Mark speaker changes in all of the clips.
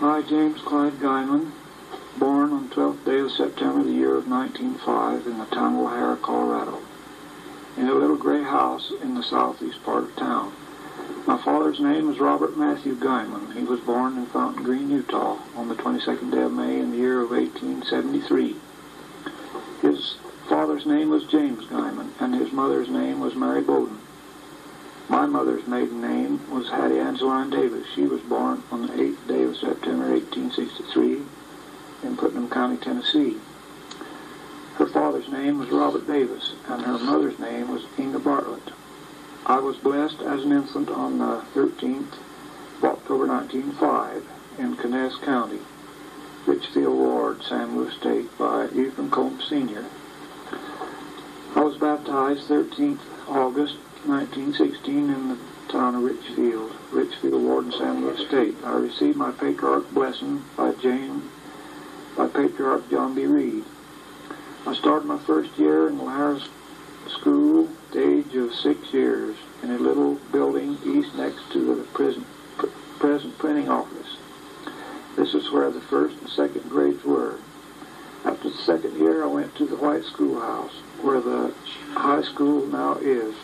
Speaker 1: I, James Clyde Guymon, born on 12th day of September the year of 1905 in the town of O'Hara, Colorado, in a little gray house in the southeast part of town. My father's name was Robert Matthew Guymon. He was born in Fountain Green, Utah on the 22nd day of May in the year of 1873. His father's name was James Guymon, and his mother's name was Mary Bowden. My mother's maiden name was Hattie Angeline Davis. She was born on the 8th day of September 1863 in Putnam County, Tennessee. Her father's name was Robert Davis, and her mother's name was Inga Bartlett. I was blessed as an infant on the 13th of October 1905 in Coombs County, Richfield Ward, San Luis State, by Ephraim Coombs Sr. I was baptized 13th August 1916 in the town of Richfield Ward in San Luis State. I received my patriarch blessing by Patriarch John B. Reed. I started my first year in O'Hara School at the age of 6 years in a little building east next to the present printing office. This is where the first and second grades were. After the second year, I went to the white schoolhouse, where the high school now is.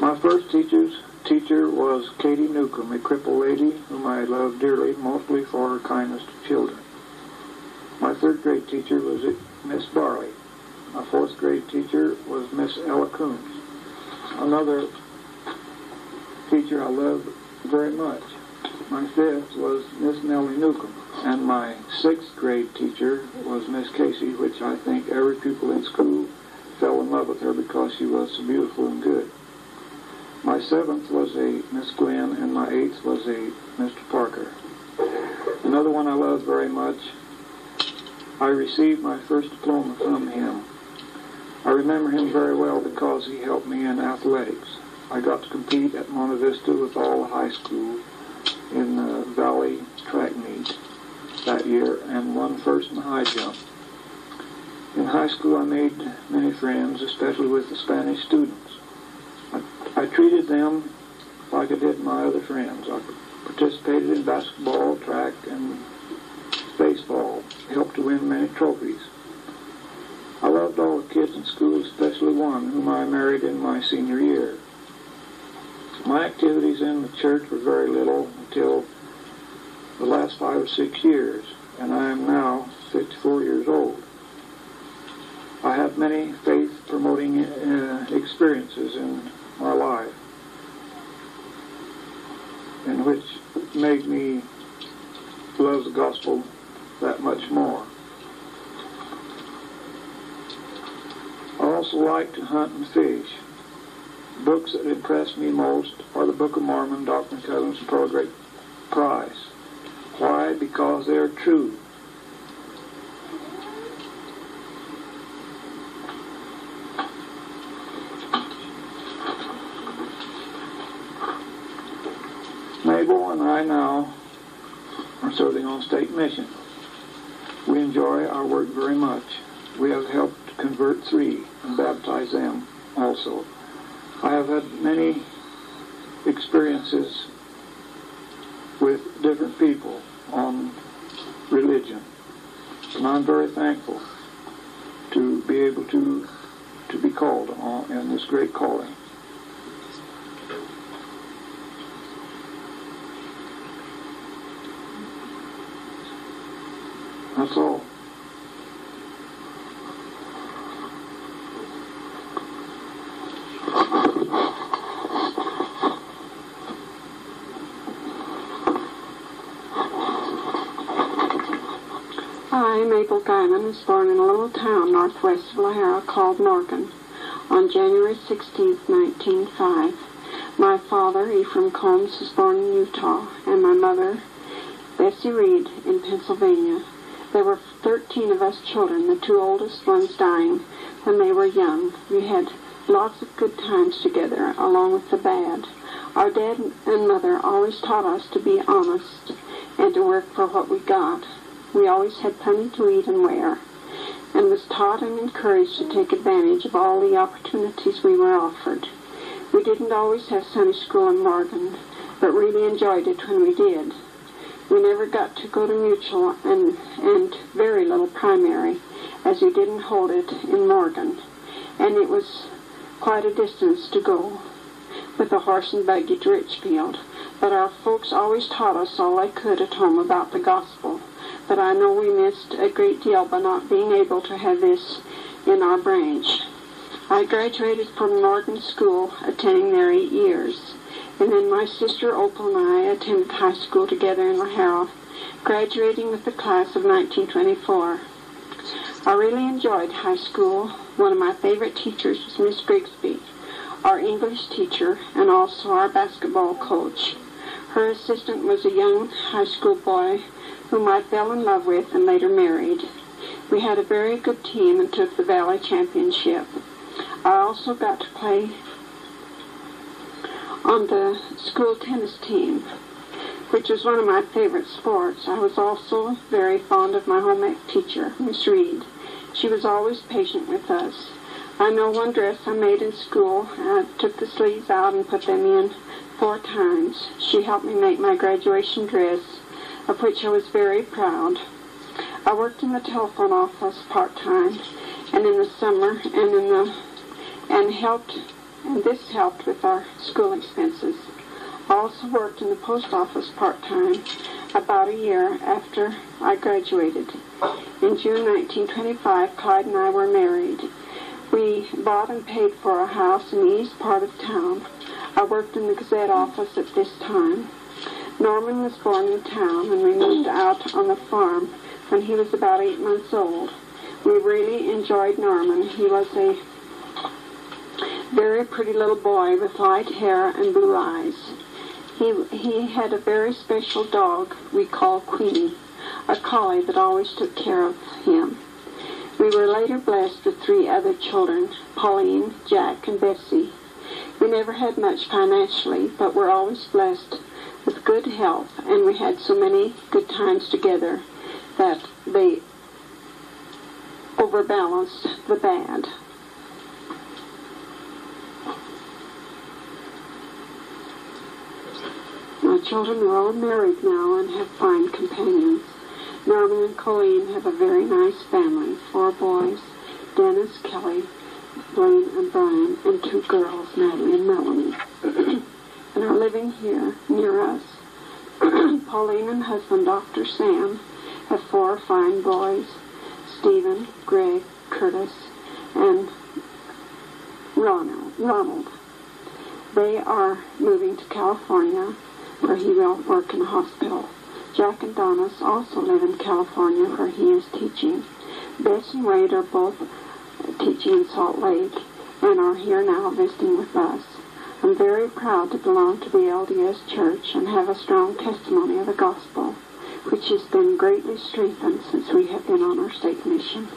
Speaker 1: My first teacher was Katie Newcomb, a crippled lady whom I loved dearly, mostly for her kindness to children. My third grade teacher was Miss Barley. My fourth grade teacher was Miss Ella Coombs. Another teacher I loved very much. My fifth was Miss Nellie Newcomb, and my sixth grade teacher was Miss Casey, which I think every pupil in school fell in love with her because she was so beautiful and good. My seventh was a Miss Glenn, and my eighth was a Mr. Parker. Another one I loved very much, I received my first diploma from him. I remember him very well because he helped me in athletics. I got to compete at Monte Vista with all the high school in the Valley track meet that year and won first in the high jump. In high school, I made many friends, especially with the Spanish students. I treated them like I did my other friends. I participated in basketball, track, and baseball, helped to win many trophies. I loved all the kids in school, especially one whom I married in my senior year. My activities in the church were very little until the last 5 or 6 years, and I am now 54 years old. I have many faith-promoting experiences in my life, in which made me love the gospel that much more. I also like to hunt and fish. Books that impress me most are the Book of Mormon, Doctrine and Covenants, and Pearl of Great Price. Why? Because they are true. Mable and I now are serving on state mission. We enjoy our work very much. We have helped convert 3 and baptize them also. I have had many experiences with different people on religion, and I'm very thankful to be able to be called on in this great calling. That's all.
Speaker 2: I, Mable Guymon, was born in a little town northwest of O'Hara called Norgan on January 16, 1905. My father, Ephraim Coombs, was born in Utah, and my mother, Bessie Reed, in Pennsylvania. There were 13 of us children, the 2 oldest ones dying when they were young. We had lots of good times together, along with the bad. Our dad and mother always taught us to be honest and to work for what we got. We always had plenty to eat and wear, and was taught and encouraged to take advantage of all the opportunities we were offered. We didn't always have Sunday school in Morgan, but really enjoyed it when we did. We never got to go to Mutual and very little primary, as we didn't hold it in Morgan, and it was quite a distance to go with a horse and buggy to Richfield. But our folks always taught us all they could at home about the gospel. But I know we missed a great deal by not being able to have this in our branch. I graduated from Morgan School, attending there 8 years. And then my sister Opal and I attended high school together in Lahara, graduating with the class of 1924. I really enjoyed high school. One of my favorite teachers was Miss Grigsby, our English teacher, and also our basketball coach. Her assistant was a young high school boy whom I fell in love with and later married. We had a very good team and took the Valley Championship. I also got to play on the school tennis team, which was one of my favorite sports. I was also very fond of my home ec teacher, Miss Reed. She was always patient with us. I know one dress I made in school, I took the sleeves out and put them in 4 times. She helped me make my graduation dress, of which I was very proud. I worked in the telephone office part-time, and in the summer, and this helped with our school expenses. I also worked in the post office part-time about a year after I graduated. In June 1925, Clyde and I were married. We bought and paid for a house in the east part of town. I worked in the Gazette office at this time. Norman was born in town, and we moved out on the farm when he was about 8 months old. We really enjoyed Norman. He was a very pretty little boy with light hair and blue eyes. He had a very special dog we called Queenie, a collie that always took care of him. We were later blessed with 3 other children, Pauline, Jack, and Bessie. We never had much financially, but were always blessed with good health, and we had so many good times together that they overbalanced the bad. My children are all married now and have fine companions. Norman and Colleen have a very nice family, 4 boys, Dennis, Kelly, Blaine, and Brian, and 2 girls, Natalie and Melanie, and are living here near us. Pauline and husband, Dr. Sam, have 4 fine boys, Stephen, Greg, Curtis, and Ronald. They are moving to California, where he will work in a hospital. Jack and Donis also live in California, where he is teaching. Bess and Wade are both teaching in Salt Lake and are here now visiting with us. I'm very proud to belong to the LDS Church and have a strong testimony of the gospel, which has been greatly strengthened since we have been on our state mission.